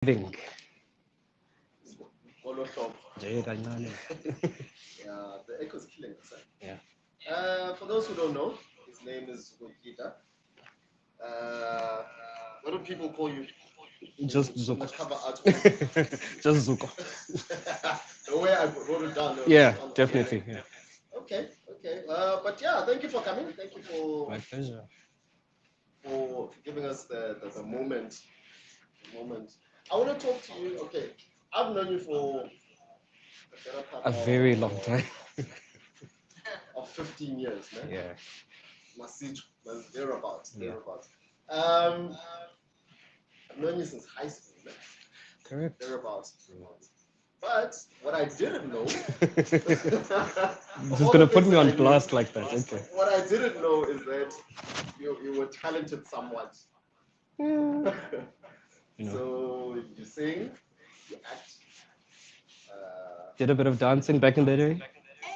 Living. All of top. Jay Kainani. Yeah, the echo's killing us. Yeah. For those who don't know, his name is Zucco. Uh, what do people call you Just in the Zucco. cover art? Just Zucco. The way I wrote it down Yeah, on the definitely. link. Yeah. Okay, okay. But yeah, thank you for coming. Thank you My pleasure. for giving us the moment. The moment. I want to talk to you. Okay, I've known you for the better part A very long time. of 15 years, man. Yeah. Message was thereabouts, Yeah. thereabouts. Um, I've known you since high school, man. Correct. Thereabouts. But what I didn't know, of Just all the gonna put things me that on I knew, blast like that. Okay. what I didn't know is that you were talented somewhat. Yeah. You know, So you sing, you act, did a bit of dancing back in the day.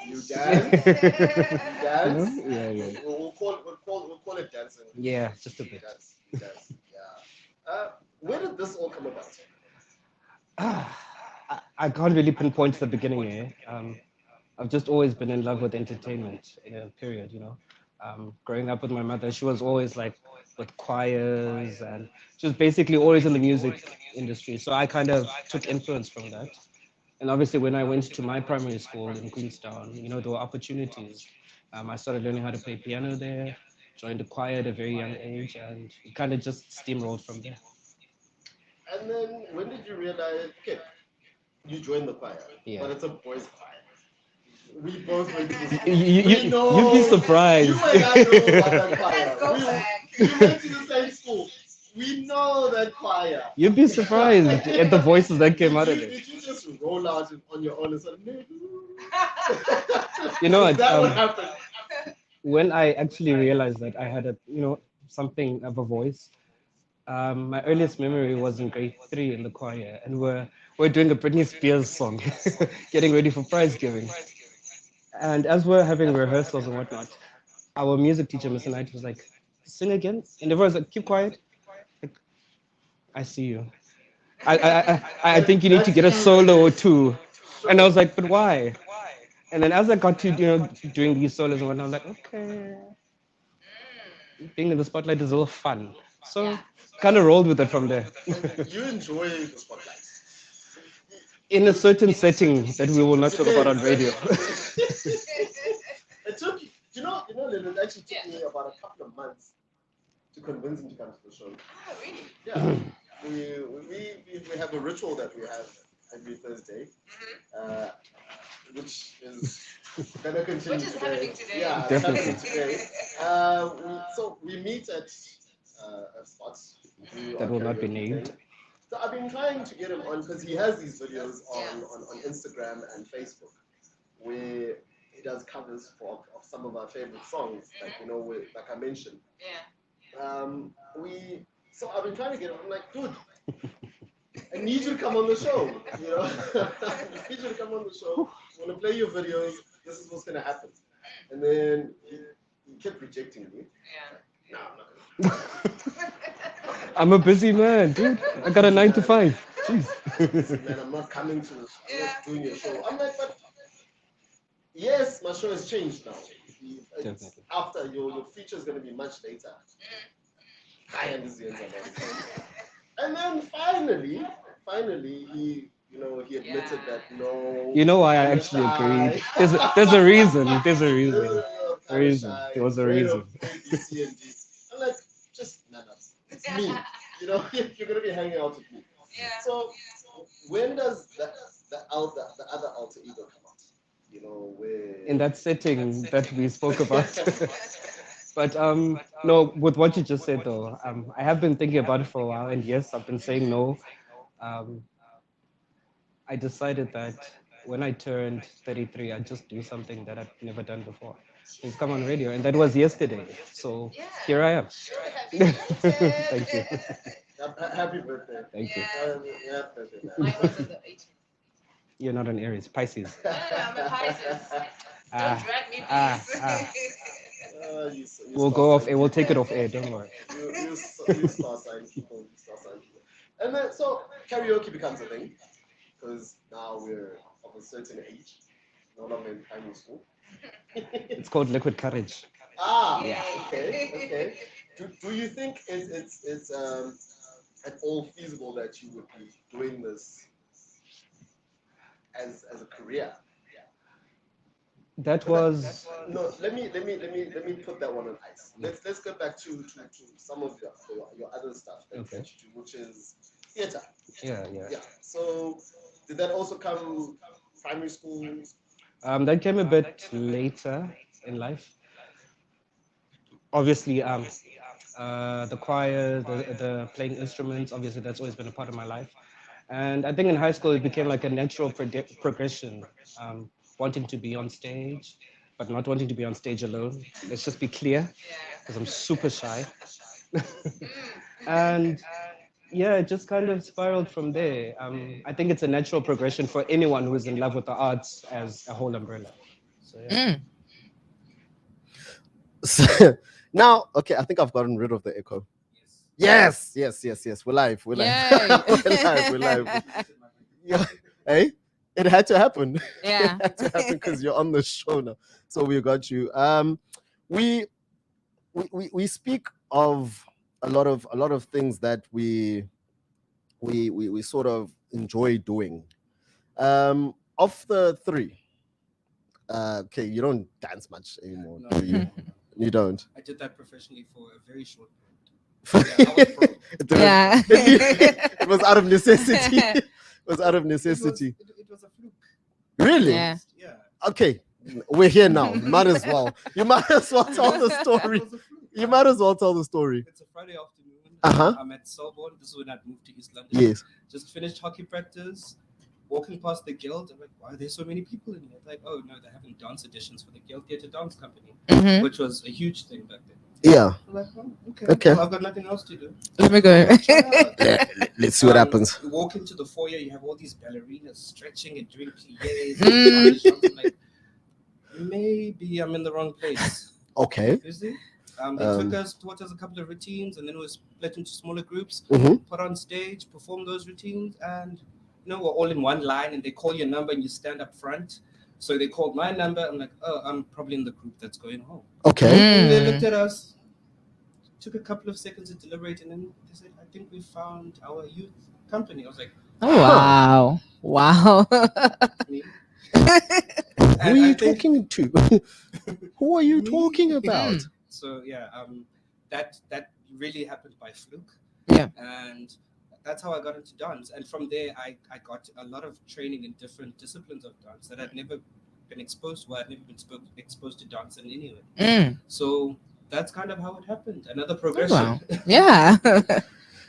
you You dance, you know? dance. Yeah, yeah. We'll call it dancing. Yeah, just a You bit. dance, you dance. Yeah. Where did this all come about? Ah, I can't really pinpoint the beginning here. I've just always been in love with entertainment in a period, you know. Growing up with my mother, she was always like with choirs and she was basically always in the music industry. So I kind of took influence from that. And obviously, when I went to my primary school in Queenstown, you know, there were opportunities. I started learning how to play piano there, joined the choir at a very young age, and it kind of just steamrolled from there. And then when did you realize? Okay, you joined the choir, Yeah. but it's a boys' choir. We both went to You, school. you, We you, you'd be know. surprised. You and I know about that Let's choir. go We back. we went to the same school. We know that choir. You'd be surprised at the voices that came out of it. Did you just roll out on your own and say, "Lelu"? You know Is what? that what happened? When I actually realized that I had a, you know, something of a voice, my earliest memory was in grade 3 in the choir, and we're doing a Britney Spears song, getting ready for prize giving. And as we're having rehearsals and whatnot, our music teacher, Mr. Knight, was like, "Sing again," and everyone's like, "Keep quiet." Like, I see you. I think you need to That's get a you, solo or really. two. And I was like, "But why?" And then as I got to, you know, doing these solos and whatnot, I'm like, okay, being in the spotlight is a little fun. So Yeah. kind of rolled with it from there. And you enjoy the spotlight. In a certain setting that we will not talk about on radio. It took Lynn, it actually took me about a couple of months to convince him to come to the show. Oh, really? Yeah, we have a ritual that we have every Thursday, uh, which is gonna continue Which is today. happening today. Yeah, it's happening Definitely. today. So we meet at a spot. We do That our will not be karaoke named. thing. So I've been trying to get him on because he has these videos Yeah. on Instagram and Facebook where he does covers of some of our favorite songs, like like I mentioned. Yeah. We so I've been trying to get him. I'm like, dude, I need you to come on the show. I need you to come on the show. I'm gonna play your videos. This is what's gonna happen. And then he kept rejecting me. Yeah. No, I'm not gonna. I'm a busy man, dude. I got a 9 to 5. He said, Jeez. man, I'm not coming to. I'm Yeah. not doing your show. I'm like, but yes, my show has changed now. It's Definitely. after your feature is gonna be much later. High end is the end of. And then finally, he admitted Yeah. that no, You know why I kind of actually agreed? shy. There's a reason. There's a reason. A Kind of reason. shy, There was a afraid reason. of A, B, C, and D. I'm like, just man up. It's me. You're gonna be hanging out with me. Yeah. So when does the other alter ego come out? Where In that setting that we spoke about. But no, with what you just said though, I have been thinking about it for a while, and yes, I've been saying no. Um, I decided that when I turned 33, I'd just do something that I'd never done before. It's come on radio, and that was yesterday. So Yeah. here I am. Sure. Happy birthday. Thank you. happy birthday. Thank you. Yeah. Happy birthday, Mine was on the 18th. You're not an Aries, Pisces. No, no, no, I'm a Pisces. Don't Ah, drag me, ah, please. ah. You We'll star go off sign air. We'll take people. it off air. Don't worry. You star sign people. You star sign people. And then so karaoke becomes a thing because now we're of a certain age, no longer in primary school. It's called Liquid Courage. Ah, Yeah. okay. Do you think it's at all feasible that you would be doing this as a career? That But was no, let me put that one on ice. Let's get back to some of your other stuff that okay. you do, which is theater. Yeah, yeah. Yeah. So did that also come primary school? That came a bit later in life. Obviously, the choir, the playing instruments, obviously that's always been a part of my life. And I think in high school it became like a natural progression, wanting to be on stage, but not wanting to be on stage alone. Let's just be clear, because I'm super shy. And yeah, it just kind of spiraled from there. I think it's a natural progression for anyone who is in love with the arts as a whole umbrella. So yeah. Mm. So, now, okay, I think I've gotten rid of the echo. Yes. We're live. We're live. Yay. We're live. Yeah. Hey, it had to happen. Yeah. It had to happen because you're on the show now. So we got you. We we speak of a lot of things that we sort of enjoy doing. Of the three, okay, you don't dance much anymore, No, do you? You don't. I did that professionally for a very short period. Yeah, I was pro. Yeah. It was out of necessity. It was out of It was, necessity. it was a fluke. Really? Yeah. Yeah. Okay, we're here now. You might as well. You might as well tell the story. It was a fluke. You might as well tell the story. It's a Friday afternoon. Uh-huh. I'm at Selborne. This is when I moved to East London. Yes. Just finished hockey practice. Walking past the guild, I'm like, why are there so many people in here? Like, oh no, they're having dance auditions for the Guild Theatre Dance Company, Mhm. which was a huge thing back then. Yeah. I'm like, oh, okay. Okay. Well, I've got nothing else to do. Let me go. Try it out. Let's see what happens. You walk into the foyer, you have all these ballerinas stretching and doing pliés. Mm. I'm like, maybe I'm in the wrong place. Okay. You see? They took us, taught us a couple of routines, and then we were split into smaller groups, Mhm. put on stage, perform those routines, and we're all in one line, and they call your number, and you stand up front. So they called my number. I'm like, oh, I'm probably in the group that's going home. Okay. And they Mm. looked at us, took a couple of seconds to deliberate, and then they said, I think we found our youth company. I was like, Oh, wow. Wow. me? Who And are you I think- talking to? Who are you Me? talking about? So yeah, that really happened by fluke. Yeah. And that's how I got into dance. And from there, I got a lot of training in different disciplines of dance that I'd never been exposed to. I'd never been exposed to dance in any way. Mm. So that's kind of how it happened. Another Oh, progression. wow. Yeah.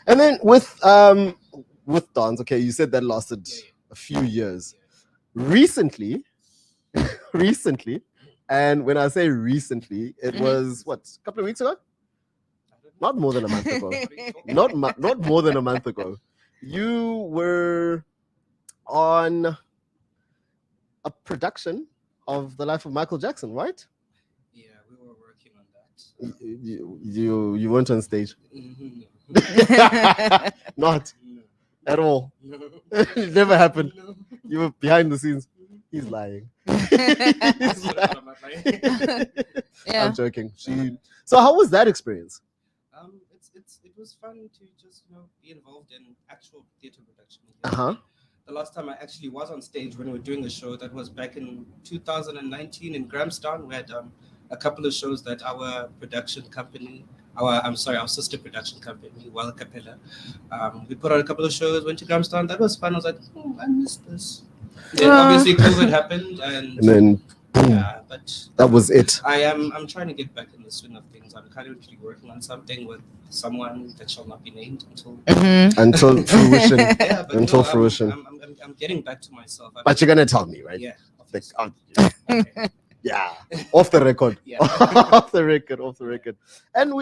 And then with dance, okay, you said that lasted a few years. Recently, and when I say recently, it Mhm. was what, a couple of weeks ago? I don't know. Not more than a month ago. What are you talking not about? not more than a month ago. You were on a production of The Life of Michael Jackson, right? Yeah, we were working on that. You weren't on stage. Mhm. Not No. at all. No. It never happened. No. You were behind the scenes. He's lying. He's That's what lying. I'm not lying. Yeah. I'm joking. So how was that experience? It was fun to just be involved in actual theatre production. Uh-huh. The last time I actually was on stage when we were doing a show, that was back in 2019 in Grahamstown. We had a couple of shows that our production company, our sister production company, Wild Capella, we put on a couple of shows, went to Grahamstown. That was fun. I was like, oh, I missed this. Then obviously COVID happened, and And then boom, yeah, but that was it. I'm trying to get back in the swing of things. I'm currently working on something with someone that shall not be named until Mhm. Until fruition. yeah, but Until no, fruition. I'm getting back to myself. But you're gonna tell me, right? Yeah, Like, obviously. Okay. yeah, off the record. Yeah. Off the record. And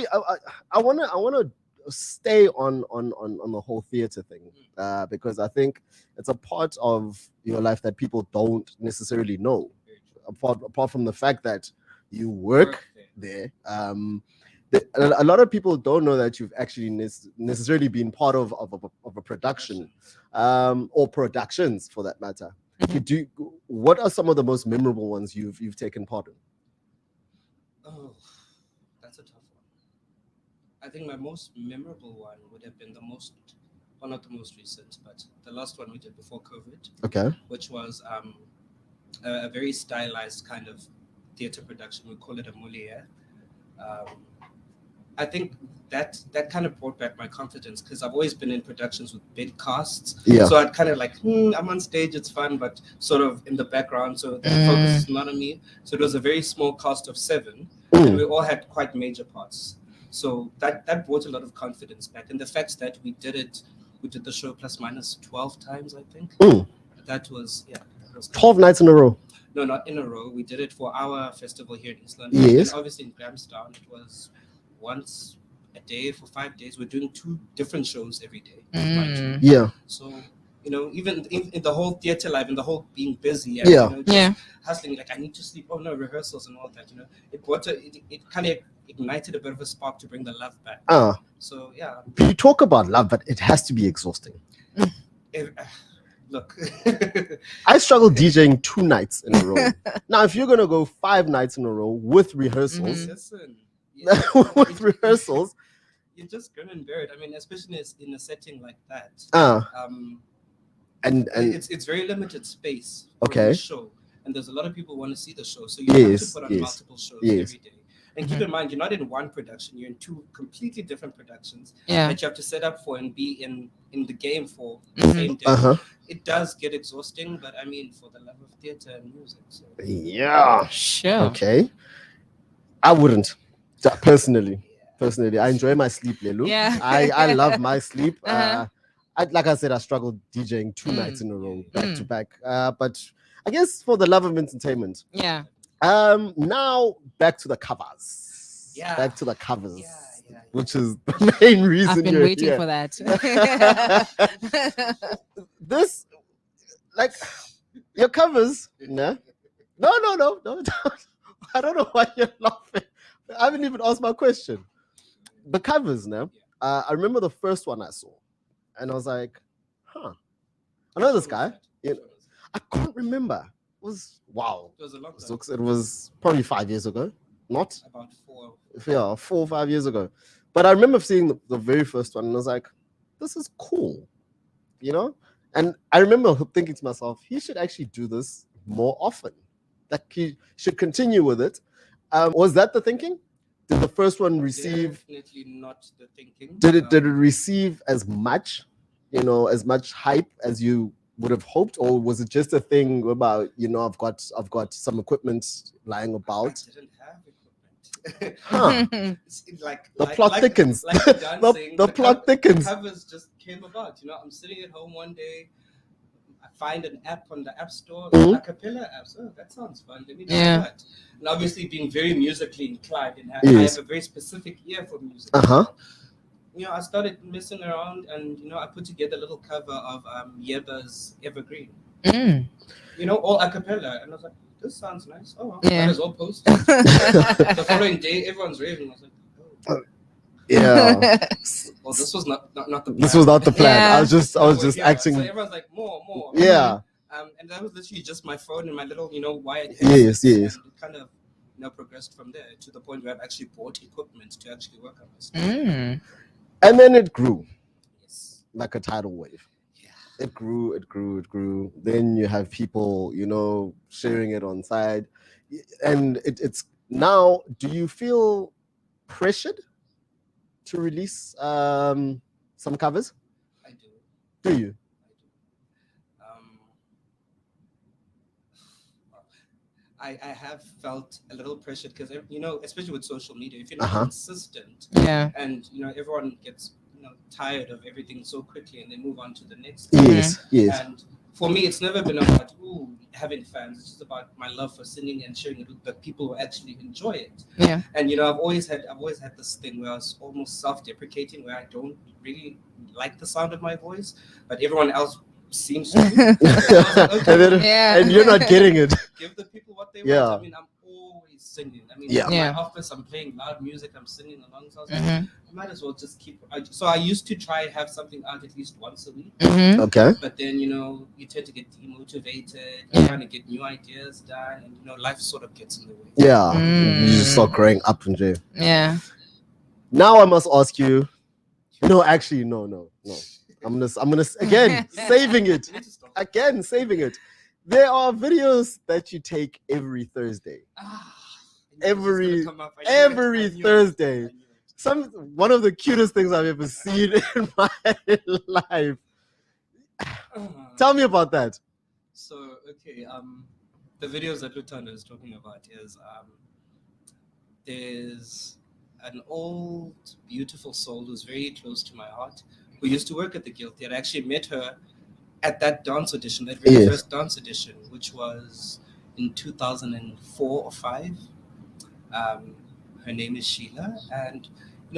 I wanna stay on the whole theater thing, because I think it's a part of your life that people don't necessarily know. Very true. Apart from the fact that you work Work there. there, a lot of people don't know that you've actually necessarily been part of a production, or productions for that matter. What are some of the most memorable ones you've taken part in? Oh, that's a tough one. I think my most memorable one would have been well, not the most recent, but the last one we did before COVID, Okay. which was a very stylized kind of theater production. We call it a Molière. Um, I think that kind of brought back my confidence because I've always been in productions with big casts. Yeah. So I'd kind of like, I'm on stage, it's fun, but sort of in the background. So the focus is not on me. So it was a very small cast of 7, and we all had quite major parts. So that brought a lot of confidence back. And the fact that we did the show plus minus 12 times, I think. That was, yeah. That was 12 nights in a row. No, not in a row. We did it for our festival here in East London. Yes. And obviously in Grahamstown, it was once a day for 5 days. We're doing 2 different shows every day. Yeah. So, even in the whole theater life and the whole being busy and just hustling, like I need to sleep. Oh no, rehearsals and all that. It kind of ignited a bit of a spark to bring the love back. So yeah. You talk about love, but it has to be exhausting. Look, I struggle DJing 2 nights in a row. Now, if you're gonna go 5 nights in a row with rehearsals, listen, with rehearsals, you're just gonna bear it. I mean, especially in a setting like that. And it's very limited space for the show, and there's a lot of people who want to see the show, so you have to put on multiple shows every day. And keep in mind, you're not in one production; you're in 2 completely different productions that you have to set up for and be in the game for the same day. It does get exhausting, but I mean, for the love of theater and music. So. Yeah, sure. Okay, I wouldn't personally. Personally, I enjoy my sleep, Lelu. Yeah. I love my sleep. Like I said, I struggled DJing 2 nights in a row, back to back. But I guess for the love of entertainment. Yeah. Now back to the covers. Yeah. Back to the covers. Yeah. Which is the main reason I've been you're waiting here. for that. This, like, your covers, no. I don't know why you're laughing. I haven't even asked my question. The covers, now. I remember the first one I saw, and I was like, I know this guy. I can't remember. It was wow. It was a long time. Zucco, it was probably 5 years ago. Not about 4. Yeah, 4 or 5 years ago. But I remember seeing the very first one, and I was like, this is cool, And I remember thinking to myself, he should actually do this more often. Like he should continue with it. Was that the thinking? Did the first one receive? Definitely not the thinking. Did it receive as much, as much hype as you would have hoped, or was it just a thing about I've got some equipment lying about? I didn't have equipment. The plot thickens. Like the dancing, the plot thickens. Covers just came about. I'm sitting at home one day. I find an app on the App Store, a cappella apps. Oh, that sounds fun. Let me do that. And obviously, being very musically inclined, and I have a very specific ear for music. I started messing around, and I put together a little cover of Yeba's Evergreen. All a cappella, and I was like, this sounds nice. Oh, might as well post it. The following day, everyone's raving. I was like, oh. Yeah. Well, this was not the plan. This was not the plan. Yeah. I was just acting. So everyone's like, more. Yeah. And that was literally just my phone and my little, wired Yes. And it kind of, progressed from there to the point where I've actually bought equipment to actually work on this. And then it grew. Yes. Like a tidal wave. Yeah. It grew. Then you have people, sharing it on side. And it's now, do you feel pressured to release some covers? I do. Do you? I have felt a little pressured because, especially with social media, if you're not consistent and, everyone gets, tired of everything so quickly and they move on to the next thing. Yes. And for me, it's never been about having fans. It's just about my love for singing and sharing it with the people who actually enjoy it. Yeah. And I've always had this thing where I was almost self-deprecating, where I don't really like the sound of my voice, but everyone else seems to. And you're not getting it. Give the people what they want. I mean, I'm always singing. I mean, Yeah. in Yeah. my office, I'm playing loud music, I'm singing along. So I was like, Mhm. I might as well just keep. So I used to try have something out at least once a week. Mhm. Okay. But then, you tend to get demotivated, Yeah. you're trying to get new ideas done, and, life sort of gets in the way. Yeah. You just start Mm. growing up in jail. Yeah. Now I must ask you. No, actually, no. I'm gonna again saving it. You need to stop. Again, saving it. There are videos that you take every Thursday. Ah, I knew this was Every gonna come up. I knew it. every I knew it. Thursday. I knew it. One of the cutest things I've ever seen in my life. Tell me about that. So, okay, the videos that Lutando is talking about is there's an old, beautiful soul who's very close to my heart, who used to work at the Guild Theatre. I actually met her at that dance audition, that very Yes. first dance audition, which was in 2004 or 5. Her name is Sheila, and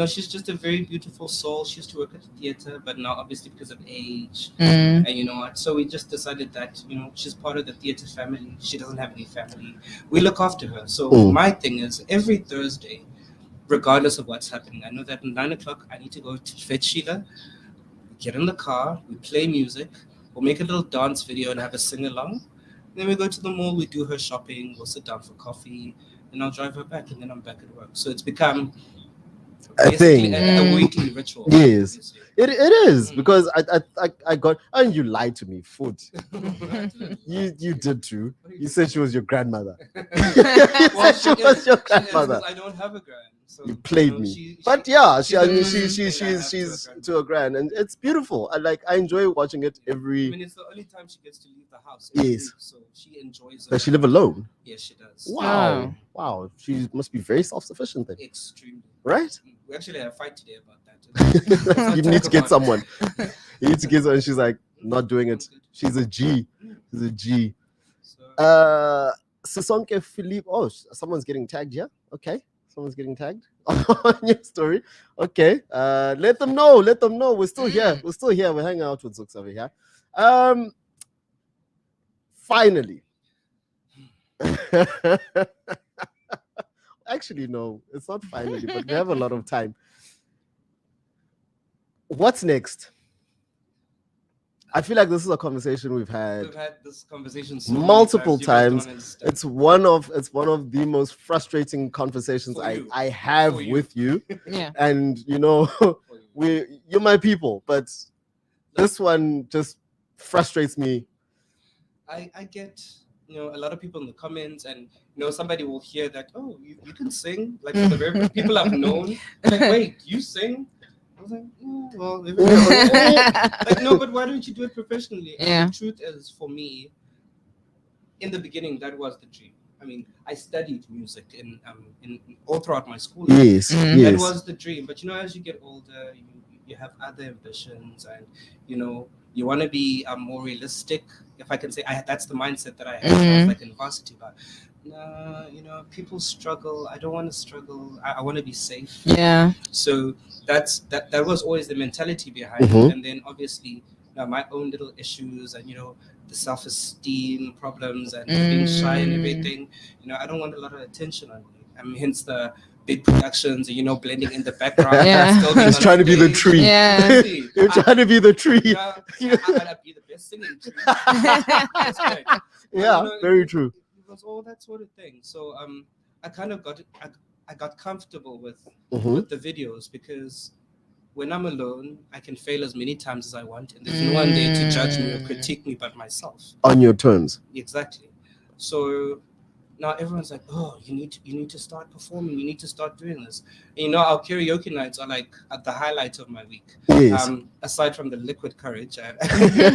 she's just a very beautiful soul. She used to work at the theater, but now obviously because of age, Mm. and you know what, so we just decided that she's part of the theater family. She doesn't have any family. We look after her. So my thing is every Thursday, regardless of what's happening, I know that at 9 o'clock I need to go to fetch Sheila. Get in the car, we play music, we'll make a little dance video and have a sing along. Then we go to the mall, we do her shopping, we'll sit down for coffee, and I'll drive her back, and then I'm back at work. So it's become A basically thing. a weekly ritual. Yes. obviously. It is because I got, and you lied to me. Food. You did too. You said she was your grandmother. Well, She was your grandmother. I don't have a grand. So, You played me. she- But yeah, she's I the mean, closest thing I have she's to a grand. to a grand, and it's beautiful. I enjoy watching it I every. mean, it's the only time she gets to leave the house. Yes. So she enjoys it. Does she live alone? Yes, she does. Wow, wow. She must be very self-sufficient then, Extremely. right? We actually had a fight today about that. You need to get someone. You need to get someone. She's like not doing it. Good. She's a G. She's a G. So, Sisonke Philippe. Oh, someone's getting tagged here. Okay, someone's getting tagged on your story. Okay, let them know. Let them know. We're still here. We're still here. We're hanging out with Zucco over here. Finally. Actually, no, it's not finally, but we have a lot of time. What's next? I feel like this is a conversation we've had this conversation so many multiple You guys don't times. understand. It's one of the most frustrating conversations For you. I have For you. with you. Yeah. And For you. you're my people, but this one just frustrates me. I get a lot of people in the comments, and somebody will hear that, oh, you can sing, like for the very people I've known. Like, wait, you sing? I was like, well, like, no, but why don't you do it professionally? And Yeah. the truth is, for me, in the beginning, that was the dream. I mean, I studied music in all throughout my school. Yes, Mhm. That yes. was the dream. But as you get older, you have other ambitions, and you want to be more realistic. If I can say, that's the mindset that I had when I was like in varsity. But no, people struggle. I don't want to struggle. I want to be safe. Yeah. So that was always the mentality behind Mhm. it. And then obviously my own little issues, and the self-esteem problems, and being shy and everything. I don't want a lot of attention on me. I mean, hence the big productions, and blending in the background. Yeah. Still being He's on trying to be the stage. tree. Yeah. Exactly. You're trying to be the tree. I'd be the best singing tree. That's right. Yeah, very true. It was all that sort of thing. So I kind of I got comfortable with Mhm. the videos, because when I'm alone, I can fail as many times as I want, and there's no one there to judge me or critique me but myself. On your terms. Exactly. So now everyone's like, oh, you need to start performing. You need to start doing this. And, our karaoke nights are like at the highlight of my week. Yes. Aside from the liquid courage,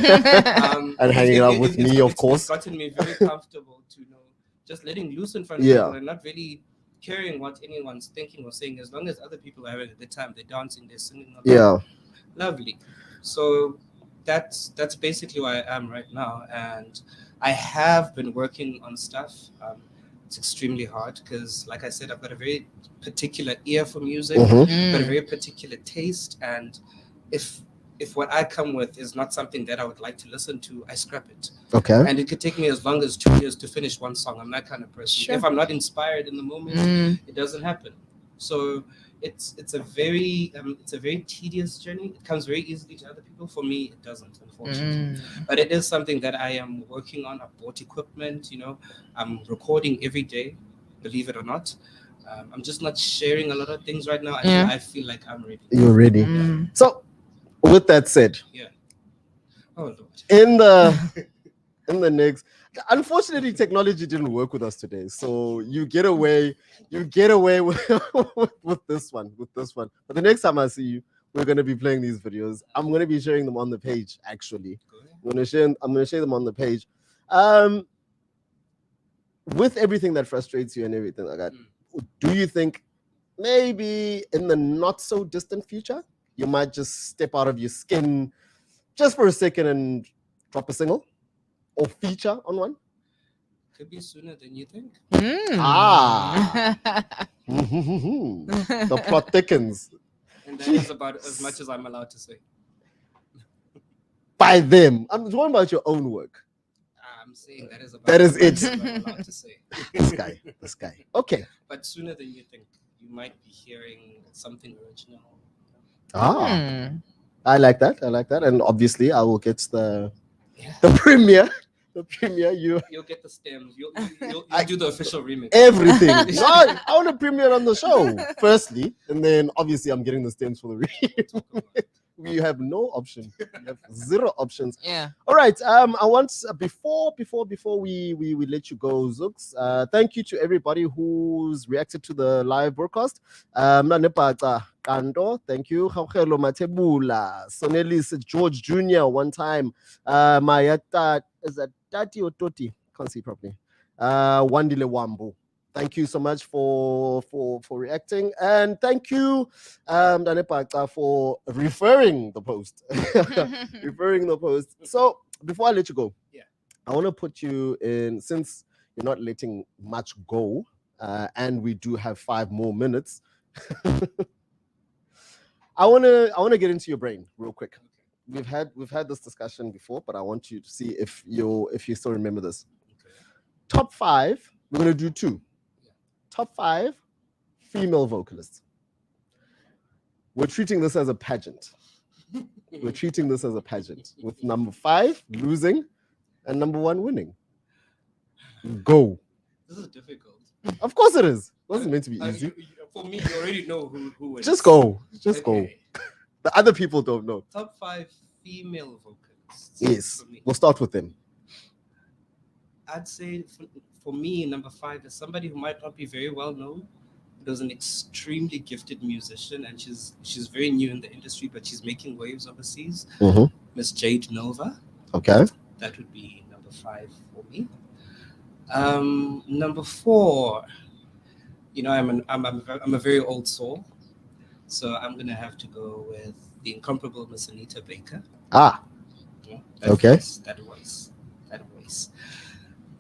And hanging out with me, of course. It's gotten me very comfortable to just letting loose in front of Yeah. people and not really caring what anyone's thinking or saying. As long as other people are having a good time, they're dancing, they're singing. Yeah. Lovely. So that's basically where I am right now, and I have been working on stuff. It's extremely hard because, like I said, I've got a very particular ear for music, Mhm. got a very particular taste, and if if what I come with is not something that I would like to listen to, I scrap it. Okay. And it could take me as long as 2 years to finish one song. I'm that kind of person. Sure. If I'm not inspired in the moment, it doesn't happen. So it's a very tedious journey. It comes very easily to other people. For me, it doesn't, unfortunately. But it is something that I am working on. I bought equipment. I'm recording every day, believe it or not. I'm just not sharing a lot of things right now until Yeah. I feel like I'm ready. You're ready. So, with that said, Oh Lord. in the next, unfortunately, technology didn't work with us today. So you get away with this one. But the next time I see you, we're going to be playing these videos. I'm going to be sharing them on the page. Actually, I'm going to share them on the page. With everything that frustrates you and everything like that, do you think maybe in the not so distant future you might just step out of your skin just for a second and drop a single or feature on one? Could be sooner than you think. The plot thickens. And that is about as much as I'm allowed to say. By them. I'm talking about your own work. I'm saying that is about That is as much it. as I'm allowed to say. This guy. Okay. But sooner than you think, you might be hearing something original. I like that. And obviously I will get the premiere. The premiere, You'll get the stems. You'll do the official remix. Everything. No, I want to premiere on the show firstly, and then obviously I'm getting the stems for the remix. We have no option. We have zero options. Yeah. All right. I want before we let you go, Zooks. Thank you to everybody who's reacted to the live broadcast. Kando, thank you. Khawkhelo Matebula, Sonelis George Jr. one time. Mayata, is that Tati or Toti? Can't see properly. Wandile Wambo. Thank you so much for reacting, and thank you, Danepaka, for referring the post. Referring the post. So before I let you go, I want to put you in, since you're not letting much go, and we do have 5 more minutes. I wanna get into your brain real quick. We've had this discussion before, but I want you to see if you still remember this. Top 5. We're gonna do 2. Top 5 female vocalists. We're treating this as a pageant. With number 5 losing and number 1 winning. Go. This is difficult. Of course it is. It wasn't meant to be easy. For me, you already know who wins. Just go. Okay. The other people don't know. Top 5 female vocalists. Yes. For me. We'll start with them. I'd say for me, number 5 is somebody who might not be very well known, but is an extremely gifted musician, and she's very new in the industry, but she's making waves overseas. Miss Jade Nova. Okay. That would be number 5 for me. Number 4, I'm a very old soul, so I'm gonna have to go with the incomparable Miss Anita Baker. Okay. That was.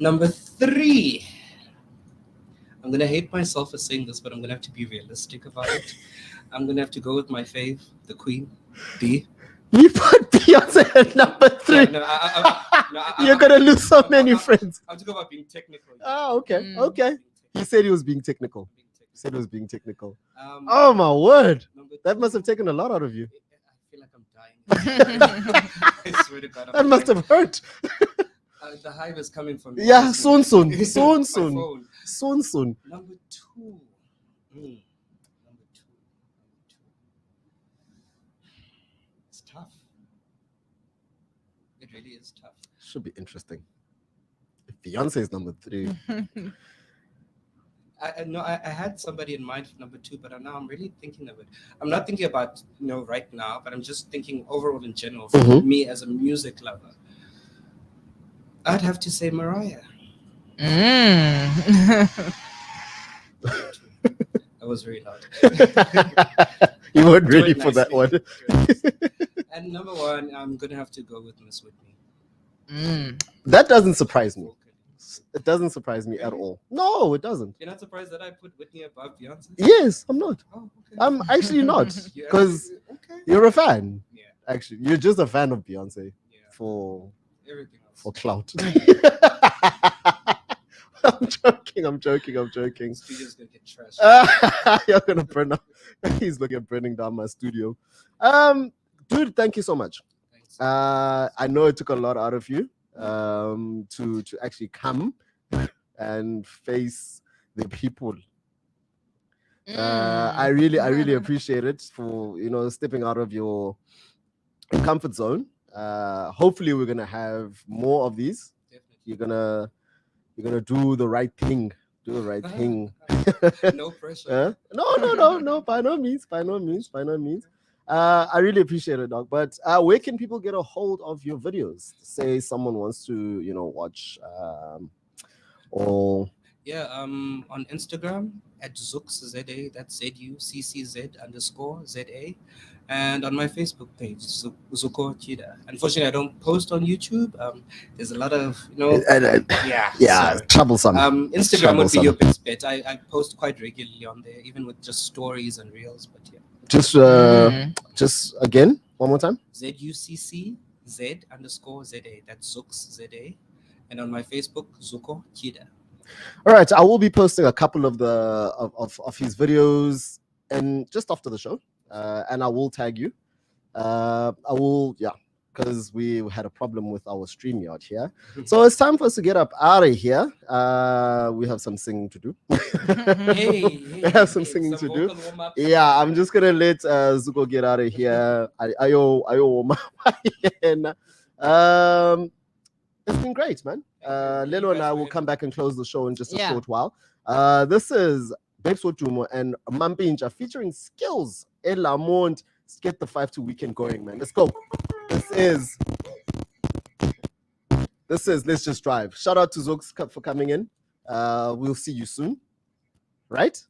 Number 3, I'm gonna hate myself for saying this, but I'm gonna have to be realistic about it. I'm gonna have to go with my fave, the Queen, B. You put Beyonce at number 3. You're gonna lose so many friends. I'm talking about being technical. Okay. Okay. He said he was being technical. Oh my word. That must have taken a lot out of you. I feel like I'm dying. I swear to God. That must have hurt. The hive is coming from me. Yeah, soon. My phone. Soon. Number 2. It's tough. It really is tough. Should be interesting. If Beyonce is number 3. I had somebody in mind for number 2, but now I'm really thinking of it. I'm not thinking about right now, but I'm just thinking overall in general for me as a music lover. I'd have to say Mariah. That was very loud. You weren't ready for that one. And number 1, I'm gonna have to go with Miss Whitney. That doesn't surprise me. It doesn't surprise me at all. No, it doesn't. You're not surprised that I put Whitney above Beyonce? Yes, I'm not. Oh, okay. I'm actually not, because you're a fan. Yeah. Actually, you're just a fan of Beyonce Yeah. for Everything else. clout. I'm joking. Studio's gonna get trashed. You're gonna burn up. He's looking at burning down my studio. Dude, thank you so much. Thanks. I know it took a lot out of you to actually come and face the people. I really appreciate it for stepping out of your comfort zone. Hopefully we're gonna have more of these. Definitely. You're gonna do the right thing. Do the right thing. No pressure. No. By no means. I really appreciate it, dog. But where can people get a hold of your videos? Say someone wants to, watch or Yeah, on Instagram at ZucCZ, that's ZUCCZ_ZA, and on my Facebook page, Zucco Chida. Unfortunately, I don't post on YouTube. There's a lot of, yeah, so, troublesome. Instagram would be your best bet. I post quite regularly on there, even with just stories and reels. But yeah, Just again, one more time. ZUCCZ_ZA. That's ZucCZ, and on my Facebook, Zucco Chida. All right, I will be posting a couple of of his videos and just after the show, and I will tag you. I will, because we had a problem with our StreamYard here, so it's time for us to get up out of here. We have some singing to do. We have some singing to do. Yeah, I'm just gonna let Zucco get out of here. It's been great, man. Lelu and I will come back and close the show in just a short while. This is Babes Wodumo and Mampinja featuring Skills in Lamont. Let's get the 5-2 weekend going, man. Let's go. This is Let's Just Drive. Shout out to Zox for coming in. We'll see you soon. Right?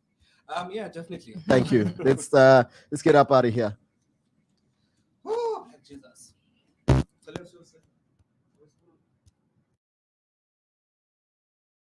Yeah, definitely. Thank you. Let's get up out of here.